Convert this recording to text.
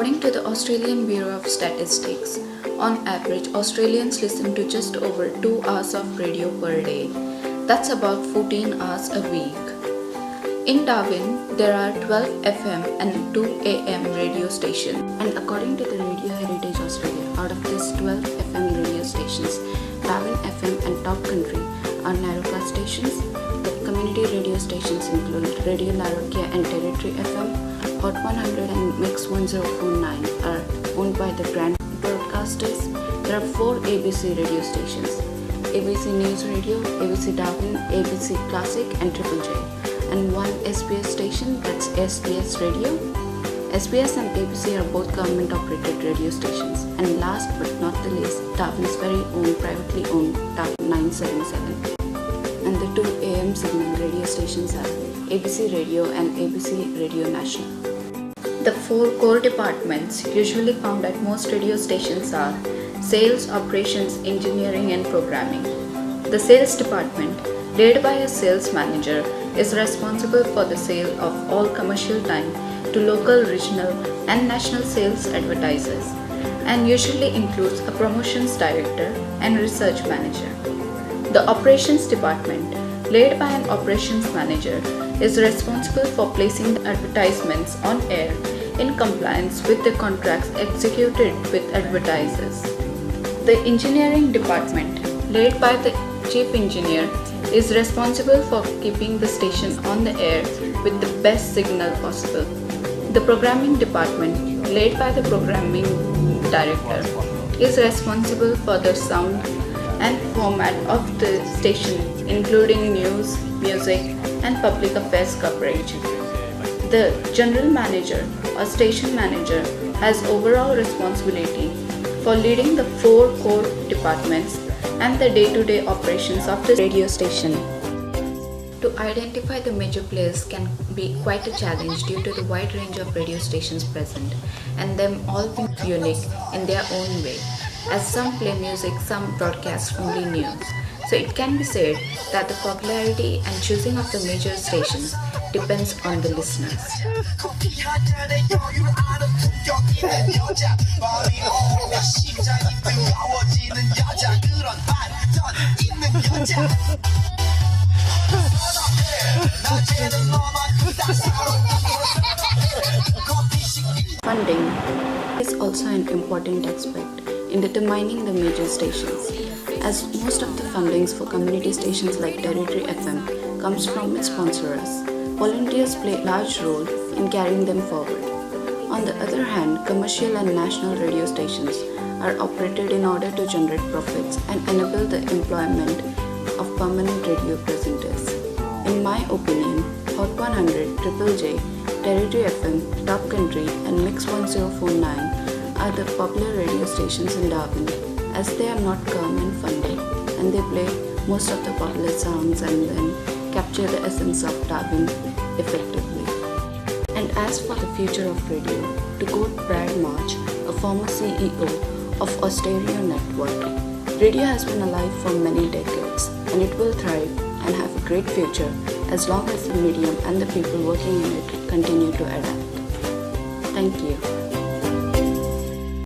According to the Australian Bureau of Statistics, on average, Australians listen to just over 2 hours of radio per day. That's about 14 hours a week. In Darwin, there are 12 FM and 2 AM radio stations. And according to the Radio Heritage Australia, out of these 12 FM radio stations, Darwin FM and Top Country are narrowcast stations. The community radio stations include Radio Larrakia and Territory FM. Hot 100 and Mix 1049 are owned by the Grand Broadcasters. There are 4 ABC radio stations: ABC News Radio, ABC Darwin, ABC Classic and Triple J, and 1 SBS station, that's SBS Radio. SBS and ABC are both government operated radio stations. And last but not the least, Darwin's very own privately owned Darwin 977. And the 2 AM signal radio stations are ABC Radio and ABC Radio National. The 4 core departments usually found at most radio stations are Sales, Operations, Engineering and Programming. The Sales Department, led by a sales manager, is responsible for the sale of all commercial time to local, regional and national sales advertisers, and usually includes a promotions director and research manager. The Operations Department, led by an operations manager, is responsible for placing the advertisements on air in compliance with the contracts executed with advertisers. The Engineering Department, led by the Chief Engineer, is responsible for keeping the station on the air with the best signal possible. The Programming Department, led by the Programming Director, is responsible for the sound and format of the station, including news, music, and public affairs coverage. The General Manager or Station Manager has overall responsibility for leading the 4 core departments and the day-to-day operations of the radio station. To identify the major players can be quite a challenge due to the wide range of radio stations present, and them all being unique in their own way, as some play music, some broadcast only news. So it can be said that the popularity and choosing of the major stations depends on the listeners. Funding is also an important aspect in determining the major stations, as most of the fundings for community stations like Territory FM comes from its sponsors. Volunteers play a large role in carrying them forward. On the other hand, commercial and national radio stations are operated in order to generate profits and enable the employment of permanent radio presenters. In my opinion, Hot 100, Triple J, Territory FM, Top Country and Mix 1049 are the popular radio stations in Darwin, as they are not government funded and they play most of the popular sounds and then capture the essence of Darwin effectively. And as for the future of radio, to quote Brad March, a former CEO of Austereo Network, radio has been alive for many decades and it will thrive and have a great future as long as the medium and the people working in it continue to adapt. Thank you.